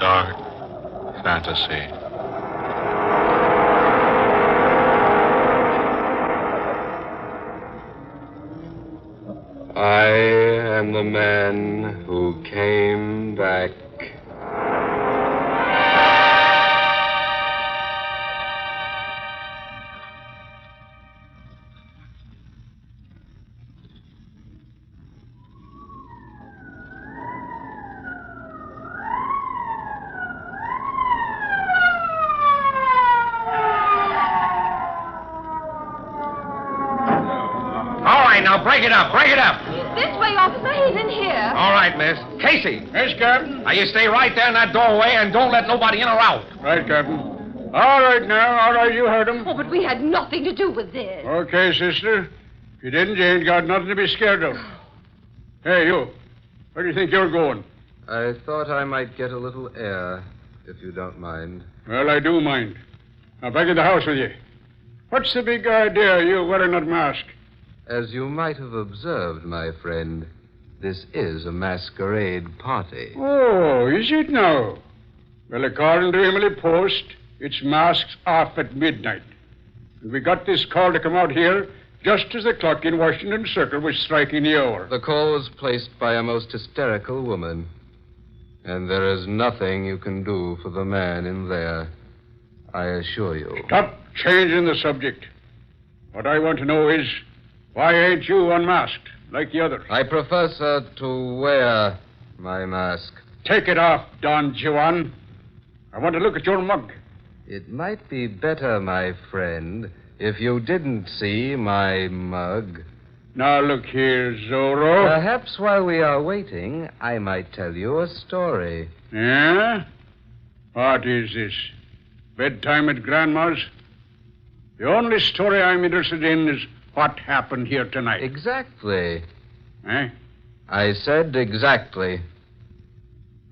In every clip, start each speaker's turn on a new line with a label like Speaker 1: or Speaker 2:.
Speaker 1: dark fantasy.
Speaker 2: I am the man who came back.
Speaker 3: All right, now break it up, break it up.
Speaker 4: This way, officer. He's in here.
Speaker 3: All right, miss. Casey.
Speaker 5: Yes, Captain?
Speaker 3: Now, you stay right there in that doorway and don't let nobody in or out.
Speaker 5: Right, Captain. All right now, all right, you heard him.
Speaker 4: Oh, but we had nothing to do with this.
Speaker 5: Okay, sister. If you didn't, you ain't got nothing to be scared of. Hey, you. Where do you think you're going?
Speaker 2: I thought I might get a little air, if you don't mind.
Speaker 5: Well, I do mind. Now, back in the house with you. What's the big idea of you wearing that mask?
Speaker 2: As you might have observed, my friend, this is a masquerade party.
Speaker 5: Oh, is it now? Well, according to Emily Post, it's masks off at midnight. And we got this call to come out here just as the clock in Washington Circle was striking the hour.
Speaker 2: The call was placed by a most hysterical woman. And there is nothing you can do for the man in there, I assure you.
Speaker 5: Stop changing the subject. What I want to know is, why ain't you unmasked like the others?
Speaker 2: I prefer, sir, to wear my mask.
Speaker 5: Take it off, Don Juan. I want to look at your mug.
Speaker 2: It might be better, my friend, if you didn't see my mug.
Speaker 5: Now, look here, Zorro.
Speaker 2: Perhaps while we are waiting, I might tell you a story.
Speaker 5: Yeah? What is this? Bedtime at Grandma's? The only story I'm interested in is what happened here tonight.
Speaker 2: Exactly.
Speaker 5: Eh?
Speaker 2: I said exactly.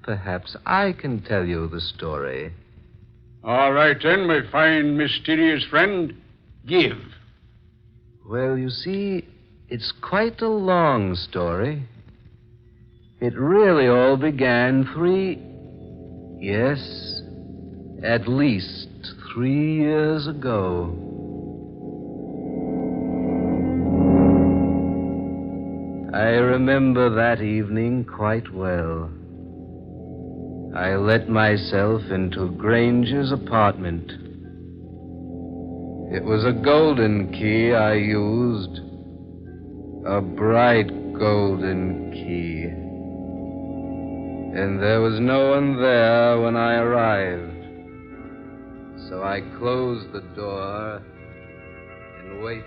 Speaker 2: Perhaps I can tell you the story.
Speaker 5: All right, then, my fine, mysterious friend. Give.
Speaker 2: Well, you see, it's quite a long story. It really all began at least 3 years ago. I remember that evening quite well. I let myself into Granger's apartment. It was a golden key I used. A bright golden key. And there was no one there when I arrived. So I closed the door and waited.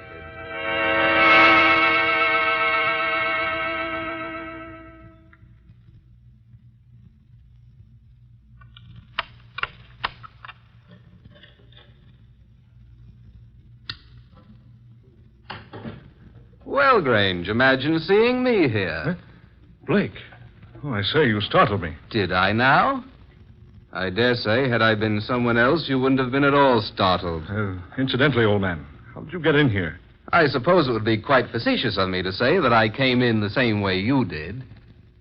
Speaker 2: Well, Grange, imagine seeing me here.
Speaker 1: Huh? Blake. Oh, I say, you startled me.
Speaker 2: Did I now? I dare say, had I been someone else, you wouldn't have been at all startled.
Speaker 1: Incidentally, old man, how did you get in here?
Speaker 2: I suppose it would be quite facetious of me to say that I came in the same way you did.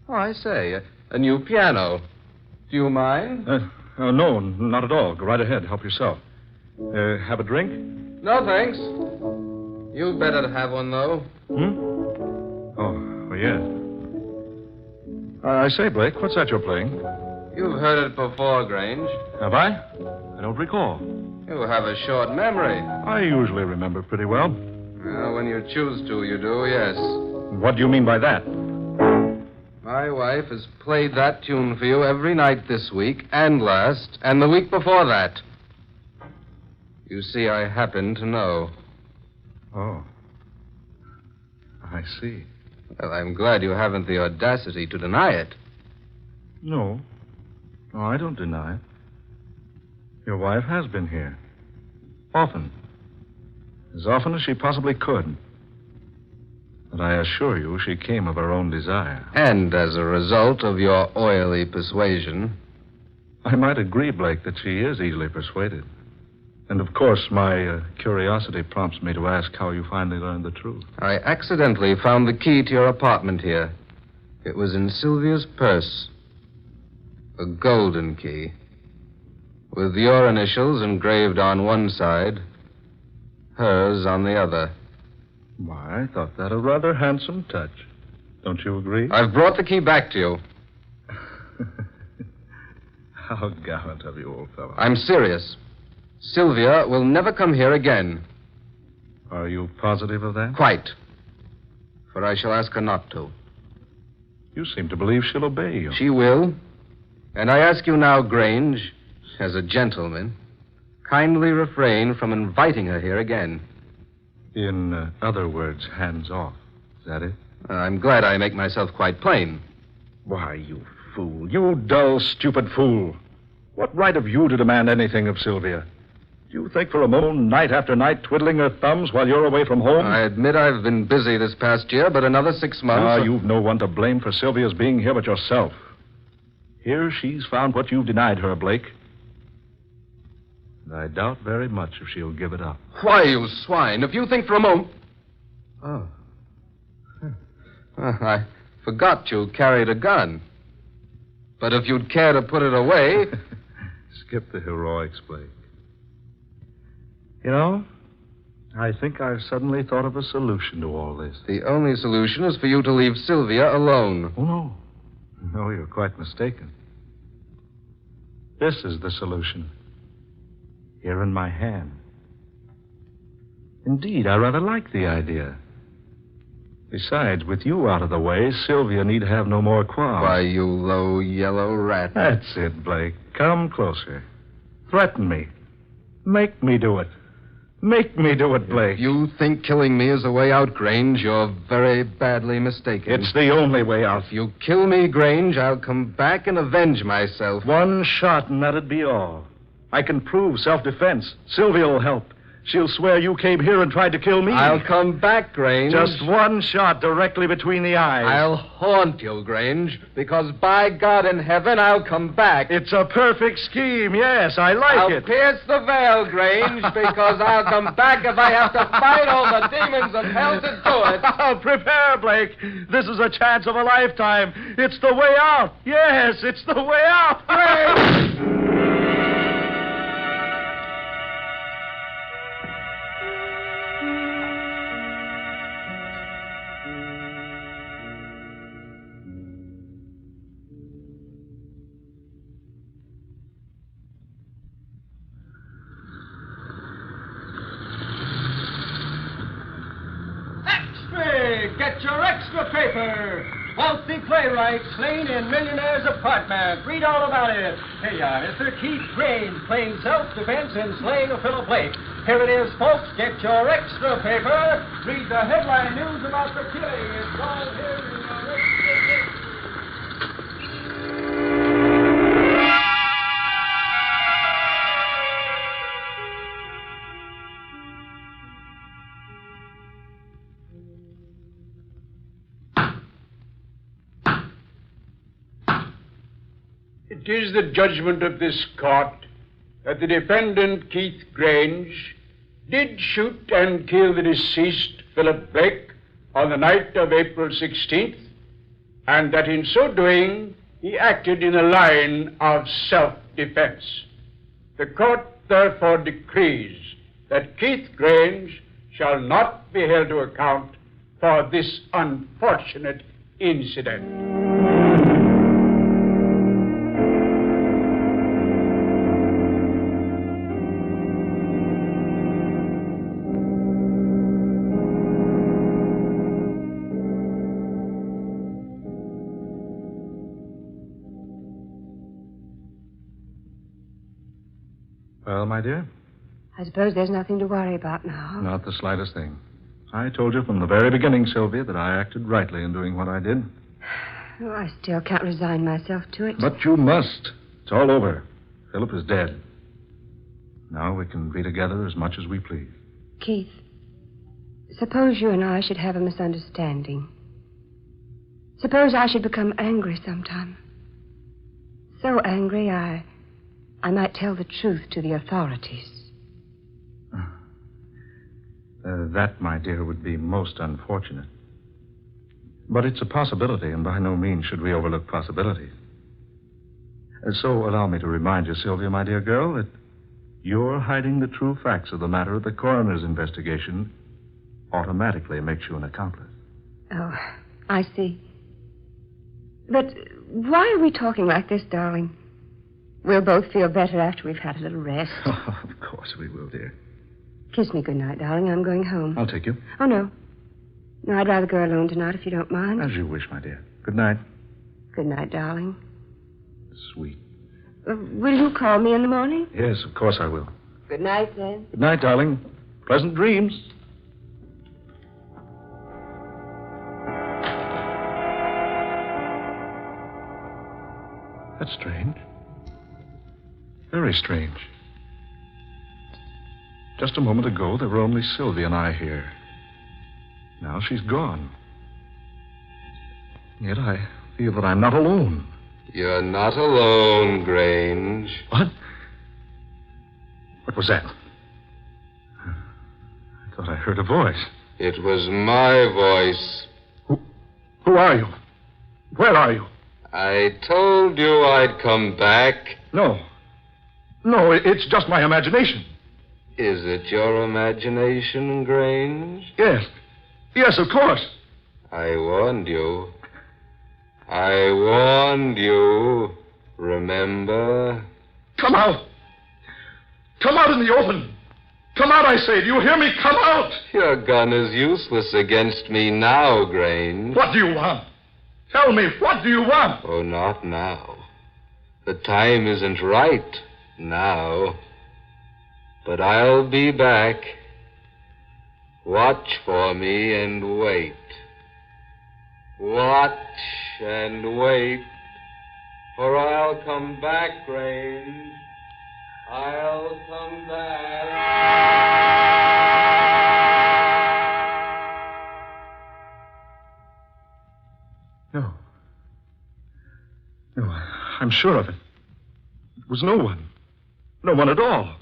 Speaker 2: Oh, I say, a new piano. Do you mind?
Speaker 1: No, not at all. Go right ahead. Help yourself. Have a drink?
Speaker 2: No, thanks. You'd better have one, though.
Speaker 1: Oh, well, yeah. I say, Blake, what's that you're playing?
Speaker 2: You've heard it before, Grange.
Speaker 1: Have I? I don't recall.
Speaker 2: You have a short memory.
Speaker 1: I usually remember pretty well.
Speaker 2: Well, when you choose to, you do, yes.
Speaker 1: What do you mean by that?
Speaker 2: My wife has played that tune for you every night this week, and last, and the week before that. You see, I happen to know.
Speaker 1: Oh. I see.
Speaker 2: Well, I'm glad you haven't the audacity to deny it.
Speaker 1: No, I don't deny it. Your wife has been here. Often. As often as she possibly could. But I assure you she came of her own desire.
Speaker 2: And as a result of your oily persuasion.
Speaker 1: I might agree, Blake, that she is easily persuaded. And, of course, my curiosity prompts me to ask how you finally learned the truth.
Speaker 2: I accidentally found the key to your apartment here. It was in Sylvia's purse. A golden key. With your initials engraved on one side, hers on the other.
Speaker 1: Why, I thought that a rather handsome touch. Don't you agree?
Speaker 2: I've brought the key back to you.
Speaker 1: How gallant of you, old fellow.
Speaker 2: I'm serious. Sylvia will never come here again.
Speaker 1: Are you positive of that?
Speaker 2: Quite. For I shall ask her not to.
Speaker 1: You seem to believe she'll obey you.
Speaker 2: She will. And I ask you now, Grange, as a gentleman, kindly refrain from inviting her here again.
Speaker 1: In other words, hands off. Is that it?
Speaker 2: I'm glad I make myself quite plain.
Speaker 1: Why, you fool. You dull, stupid fool. What right have you to demand anything of Sylvia? Do you think for a moment, night after night, twiddling her thumbs while you're away from home?
Speaker 2: I admit I've been busy this past year, but another 6 months...
Speaker 1: You've no one to blame for Sylvia's being here but yourself. Here she's found what you've denied her, Blake. And I doubt very much if she'll give it up.
Speaker 2: Why, you swine, if you think for a moment... Oh. I forgot you carried a gun. But if you'd care to put it away...
Speaker 1: Skip the heroics, Blake. You know, I think I've suddenly thought of a solution to all this.
Speaker 2: The only solution is for you to leave Sylvia alone.
Speaker 1: Oh, no. No, you're quite mistaken. This is the solution. Here in my hand. Indeed, I rather like the idea. Besides, with you out of the way, Sylvia need have no more qualms.
Speaker 2: Why, you low yellow rat.
Speaker 1: That's it, Blake. Come closer. Threaten me. Make me do it. Make me do it, Blake.
Speaker 2: If you think killing me is a way out, Grange, you're very badly mistaken.
Speaker 1: It's the only way out.
Speaker 2: If you kill me, Grange, I'll come back and avenge myself.
Speaker 1: One shot, and that'd be all. I can prove self-defense. Sylvia will help. She'll swear you came here and tried to kill me.
Speaker 2: I'll come back, Grange.
Speaker 1: Just one shot directly between the eyes.
Speaker 2: I'll haunt you, Grange, because by God in heaven, I'll come back.
Speaker 1: It's a perfect scheme, yes. I like
Speaker 2: I'll
Speaker 1: it.
Speaker 2: pierce the veil, Grange, because I'll come back if I have to fight all the demons of hell to do it.
Speaker 1: Oh, prepare, Blake. This is a chance of a lifetime. It's the way out. Yes, it's the way out.
Speaker 2: Grange!
Speaker 6: Get your extra paper. Wealthy playwright slain in millionaire's apartment. Read all about it. Here you are, Mr. Keith Grange playing self-defense and slaying a fellow Blake. Here it is, folks. Get your extra paper. Read the headline news about the killing. It's all here in your extra paper.
Speaker 5: It is the judgment of this court that the defendant, Keith Grange, did shoot and kill the deceased, Philip Blake, on the night of April 16th, and that in so doing, he acted in a line of self-defense. The court therefore decrees that Keith Grange shall not be held to account for this unfortunate incident.
Speaker 1: Well, my dear?
Speaker 4: I suppose there's nothing to worry about now.
Speaker 1: Not the slightest thing. I told you from the very beginning, Sylvia, that I acted rightly in doing what I did.
Speaker 4: Oh, I still can't resign myself to it.
Speaker 1: But you must. It's all over. Philip is dead. Now we can be together as much as we please.
Speaker 4: Keith, suppose you and I should have a misunderstanding. Suppose I should become angry sometime. So angry I might tell the truth to the authorities.
Speaker 1: That, my dear, would be most unfortunate. But it's a possibility, and by no means should we overlook possibilities. So allow me to remind you, Sylvia, my dear girl, that your hiding the true facts of the matter of the coroner's investigation automatically makes you an accomplice.
Speaker 4: Oh, I see. But why are we talking like this, darling? We'll both feel better after we've had a little rest.
Speaker 1: Oh, of course we will, dear.
Speaker 4: Kiss me goodnight, darling. I'm going home.
Speaker 1: I'll take you.
Speaker 4: Oh, no. No, I'd rather go alone tonight if you don't mind.
Speaker 1: As you wish, my dear. Good night.
Speaker 4: Good night, darling.
Speaker 1: Sweet.
Speaker 4: Will you call me in the morning?
Speaker 1: Yes, of course I will.
Speaker 4: Good night, then.
Speaker 1: Good night, darling. Pleasant dreams. That's strange. Very strange. Just a moment ago, there were only Sylvia and I here. Now she's gone. Yet I feel that I'm not alone.
Speaker 2: You're not alone, Grange.
Speaker 1: What? What was that? I thought I heard a voice.
Speaker 2: It was my voice.
Speaker 1: Who are you? Where are you?
Speaker 2: I told you I'd come back.
Speaker 1: No. No, it's just my imagination.
Speaker 2: Is it your imagination, Grange?
Speaker 1: Yes. Yes, of course.
Speaker 2: I warned you. I warned you. Remember?
Speaker 1: Come out. Come out in the open. Come out, I say. Do you hear me? Come out.
Speaker 2: Your gun is useless against me now, Grange.
Speaker 1: What do you want? Tell me, what do you want?
Speaker 2: Oh, not now. The time isn't right now. But I'll be back. Watch for me and wait. Watch and wait. For I'll come back, Grange. I'll come back.
Speaker 1: No. No, I'm sure of it. It was no one. No one at all.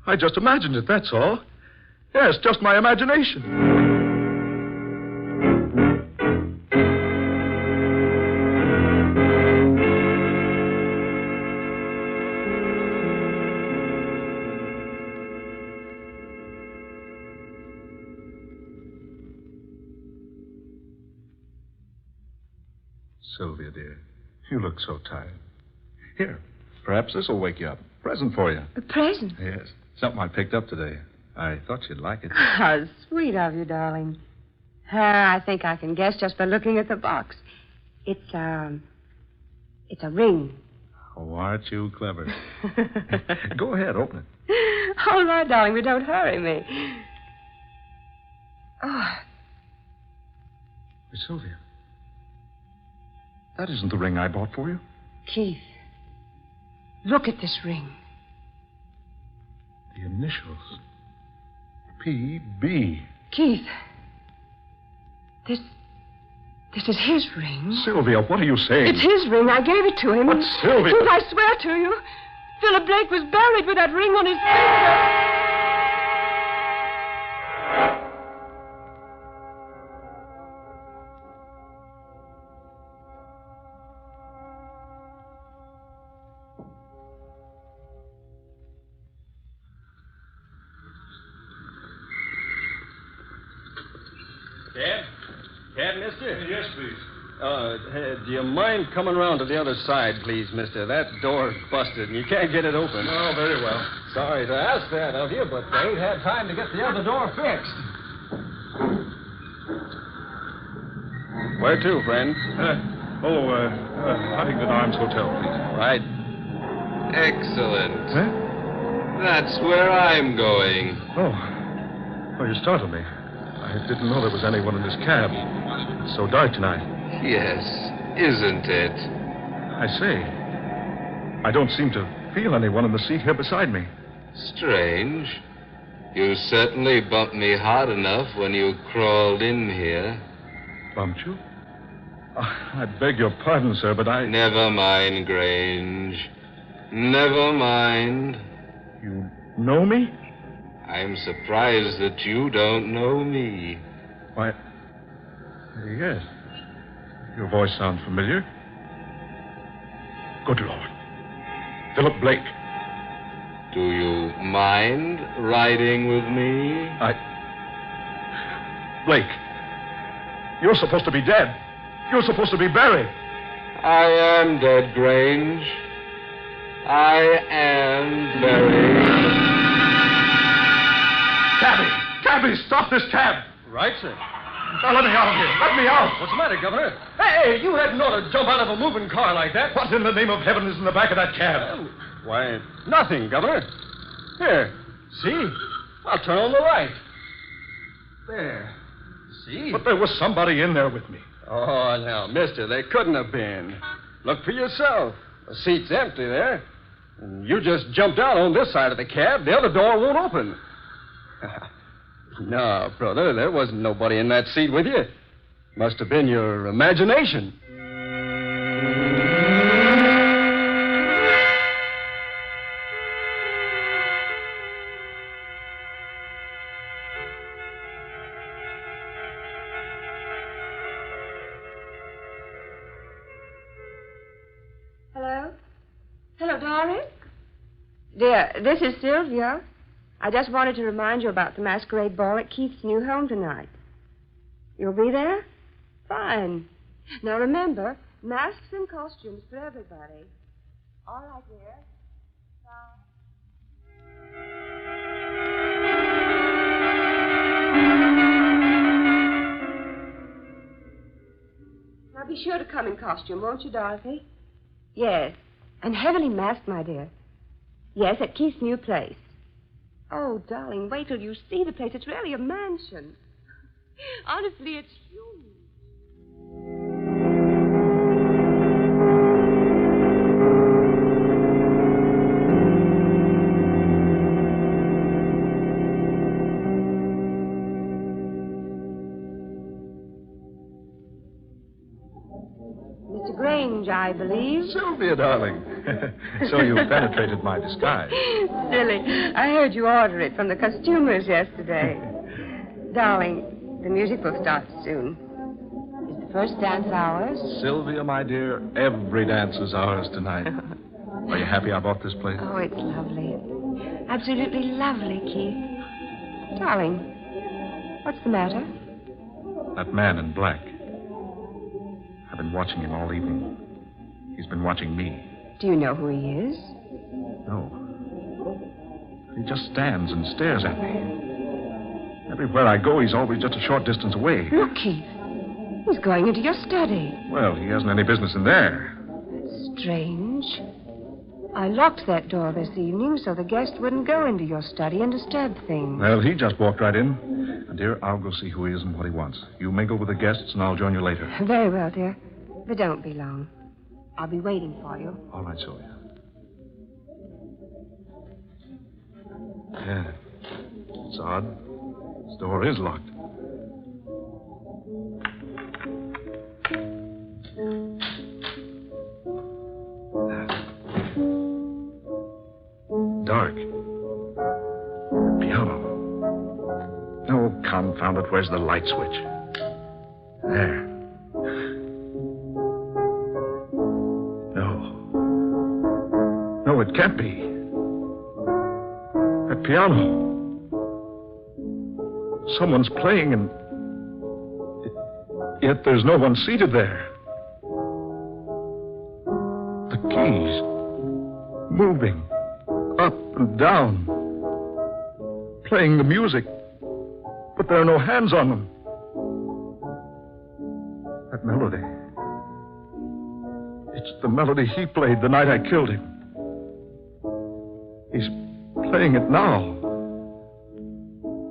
Speaker 1: I just imagined it, that's all. Yes, just my imagination. Sylvia, dear, you look so tired. Here, perhaps this will wake you up. Present for you.
Speaker 4: A present?
Speaker 1: Yes, something I picked up today. I thought you'd like it.
Speaker 4: How sweet of you, darling. I think I can guess just by looking at the box. It's a ring.
Speaker 1: Oh, aren't you clever? Go ahead, open it.
Speaker 4: All right, darling, but don't hurry me. Oh,
Speaker 1: Miss Sylvia, that isn't the ring I bought for you.
Speaker 4: Keith, look at this ring.
Speaker 1: The initials. P.B.
Speaker 4: Keith, this is his ring.
Speaker 1: Sylvia, what are you saying?
Speaker 4: It's his ring. I gave it to him.
Speaker 1: But, Sylvia...
Speaker 4: Keith, I swear to you, Philip Blake was buried with that ring on his finger.
Speaker 6: Cab, mister?
Speaker 1: Yes, please.
Speaker 6: Do you mind coming around to the other side, please, mister? That door's busted, and you can't get it open.
Speaker 1: Oh, very well.
Speaker 6: Sorry to ask that of you, but they ain't had time to get the other door fixed. Where to, friend?
Speaker 1: Huntington Arms Hotel, please.
Speaker 6: All right.
Speaker 2: Excellent.
Speaker 1: Huh?
Speaker 2: That's where I'm going.
Speaker 1: Oh, you startled me. I didn't know there was anyone in this cab. It's so dark tonight.
Speaker 2: Yes, isn't it?
Speaker 1: I say, I don't seem to feel anyone in the seat here beside me.
Speaker 2: Strange. You certainly bumped me hard enough when you crawled in here.
Speaker 1: Bumped you? I beg your pardon, sir, but I...
Speaker 2: Never mind, Grange. Never mind.
Speaker 1: You know me?
Speaker 2: I'm surprised that you don't know me.
Speaker 1: Why, yes. Your voice sounds familiar. Good Lord. Philip Blake.
Speaker 2: Do you mind riding with me?
Speaker 1: Blake. You're supposed to be dead. You're supposed to be buried.
Speaker 2: I am dead, Grange. I am buried.
Speaker 1: Cabby, stop this cab.
Speaker 6: Right, sir.
Speaker 1: Now, let me out of here. Let me out.
Speaker 6: What's the matter, Governor? Hey, you hadn't ought to jump out of a moving car like that.
Speaker 1: What in the name of heaven is in the back of that cab?
Speaker 6: Why, nothing, Governor. Here, see? I'll turn on the light. There. See?
Speaker 1: But there was somebody in there with me.
Speaker 6: Oh, now, mister, they couldn't have been. Look for yourself. The seat's empty there. And you just jumped out on this side of the cab. The other door won't open. No, brother, there wasn't nobody in that seat with you. Must have been your imagination.
Speaker 4: Hello? Hello, Doris? Dear, this is Sylvia. I just wanted to remind you about the masquerade ball at Keith's new home tonight. You'll be there? Fine. Now remember, masks and costumes for everybody. All right, dear. Bye. Now be sure to come in costume, won't you, Dorothy? Yes. And heavily masked, my dear. Yes, at Keith's new place. Oh, darling, wait till you see the place. It's really a mansion. Honestly, it's huge. Mr. Grange, I believe.
Speaker 1: Sylvia, darling. So you penetrated my disguise.
Speaker 4: Silly. I heard you order it from the costumers yesterday. Darling, the music will start soon. Is the first dance ours?
Speaker 1: Sylvia, my dear, every dance is ours tonight. Are you happy I bought this place?
Speaker 4: Oh, it's lovely. Absolutely lovely, Keith. Darling, what's the matter?
Speaker 1: That man in black. I've been watching him all evening. He's been watching me.
Speaker 4: Do you know who he is?
Speaker 1: No. He just stands and stares at me. Everywhere I go, he's always just a short distance away.
Speaker 4: Look, Keith. He's going into your study.
Speaker 1: Well, he hasn't any business in there.
Speaker 4: That's strange. I locked that door this evening so the guest wouldn't go into your study and disturb things.
Speaker 1: Well, he just walked right in. And, dear, I'll go see who he is and what he wants. You mingle with the guests, and I'll join you later.
Speaker 4: Very well, dear. But don't be long. I'll be waiting for you.
Speaker 1: All right, Sylvia. Yeah. It's odd. This door is locked. Dark. Piano. Oh, confound it. Where's the light switch? There. No, it can't be. That piano. Someone's playing, and yet there's no one seated there. The keys moving up and down, playing the music, but there are no hands on them. That melody. It's the melody he played the night I killed him. He's playing it now.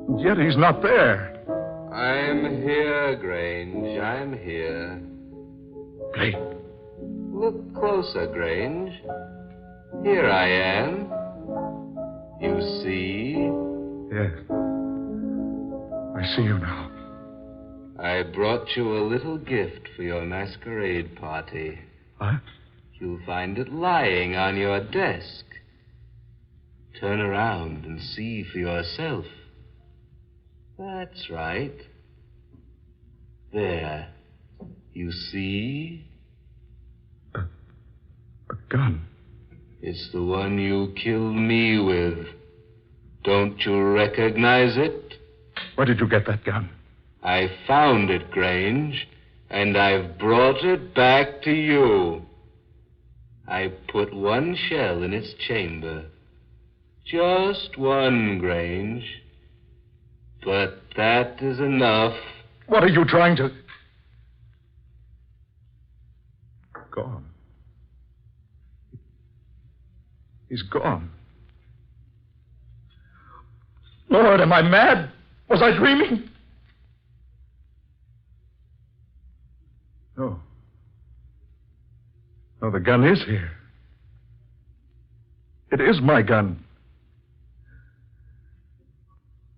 Speaker 1: And yet he's not there.
Speaker 2: I'm here, Grange. I'm here.
Speaker 1: Blake.
Speaker 2: Look closer, Grange. Here I am. You see?
Speaker 1: Yes. I see you now.
Speaker 2: I brought you a little gift for your masquerade party.
Speaker 1: What?
Speaker 2: You'll find it lying on your desk. Turn around and see for yourself. That's right. There. You see?
Speaker 1: A gun. gun.
Speaker 2: It's the one you killed me with. Don't you recognize it?
Speaker 1: Where did you get that gun?
Speaker 2: I found it, Grange, and I've brought it back to you. I put one shell in its chamber. Just one, Grange. But that is enough.
Speaker 1: What are you trying to... Gone. He's gone. Lord, am I mad? Was I dreaming? No. No, the gun is here. It is my gun.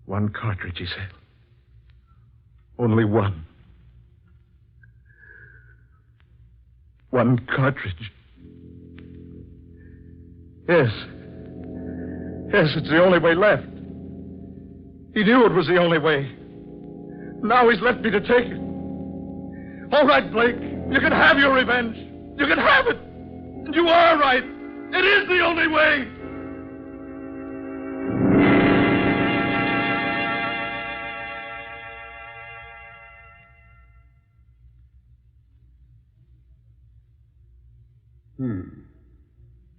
Speaker 1: One cartridge, he said. Only one. One cartridge. Yes. Yes, it's the only way left. He knew it was the only way. Now he's left me to take it. All right, Blake. You can have your revenge. You can have it. And you are right. It is the only way.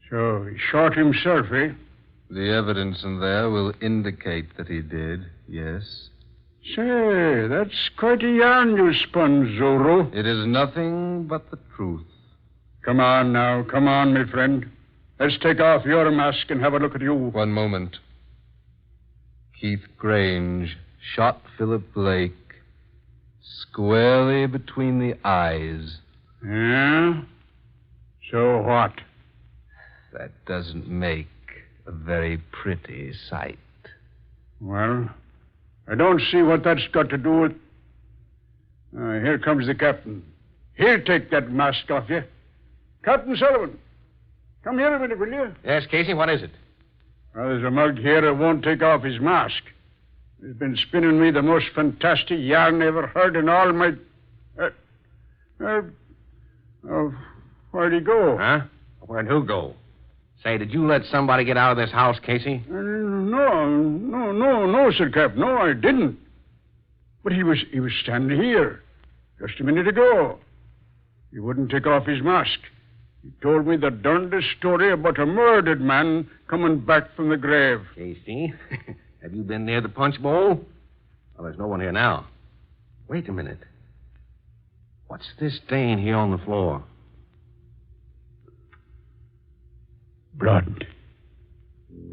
Speaker 5: So he shot himself, eh?
Speaker 2: The evidence in there will indicate that he did, yes.
Speaker 5: Say, that's quite a yarn you spun, Zorro.
Speaker 2: It is nothing but the truth.
Speaker 5: Come on now, come on, my friend. Let's take off your mask and have a look at you.
Speaker 2: One moment. Keith Grange shot Philip Blake squarely between the eyes.
Speaker 5: Yeah? So what?
Speaker 2: That doesn't make a very pretty sight.
Speaker 5: Well, I don't see what that's got to do with... here comes the captain. He'll take that mask off you. Captain Sullivan, come here a minute, will you?
Speaker 3: Yes, Casey, what is it?
Speaker 5: Well, there's a mug here that won't take off his mask. He's been spinning me the most fantastic yarn I ever heard in all my... where'd he go?
Speaker 3: Huh? Where'd who go? Say, did you let somebody get out of this house, Casey?
Speaker 5: No, Sir Cap. No, I didn't. But he was standing here just a minute ago. He wouldn't take off his mask. He told me the darndest story about a murdered man coming back from the grave.
Speaker 3: Casey, have you been near the punch bowl? Well, there's no one here now. Wait a minute. What's this stain here on the floor?
Speaker 5: Blood.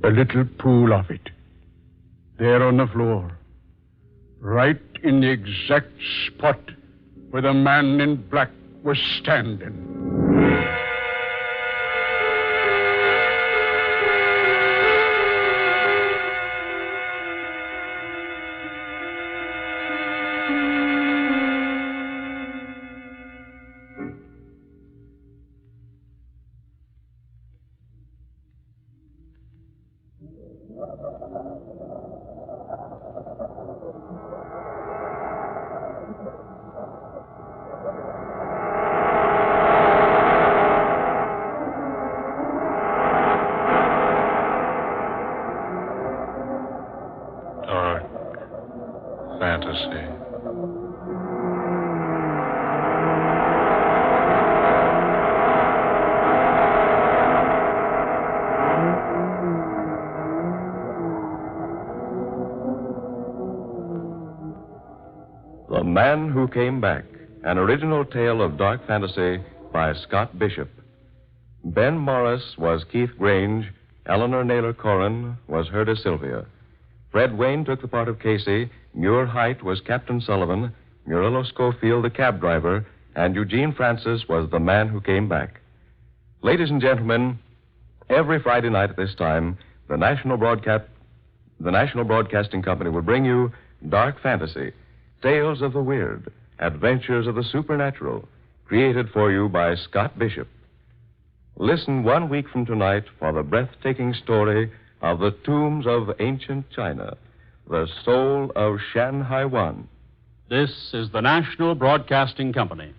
Speaker 5: A little pool of it. There on the floor. Right in the exact spot where the man in black was standing.
Speaker 1: Fantasy.
Speaker 7: The Man Who Came Back, an original tale of dark fantasy by Scott Bishop. Ben Morris was Keith Grange. Eleanor Naylor Corrin was Herta Sylvia. Fred Wayne took the part of Casey. Muir Height was Captain Sullivan. Murillo Schofield, the cab driver. And Eugene Francis was the Man Who Came Back. Ladies and gentlemen, every Friday night at this time, the National Broadcasting Company will bring you Dark Fantasy, tales of the weird, adventures of the supernatural, created for you by Scott Bishop. Listen 1 week from tonight for the breathtaking story of the tombs of ancient China, the soul of Shanhai One.
Speaker 8: This is the National Broadcasting Company.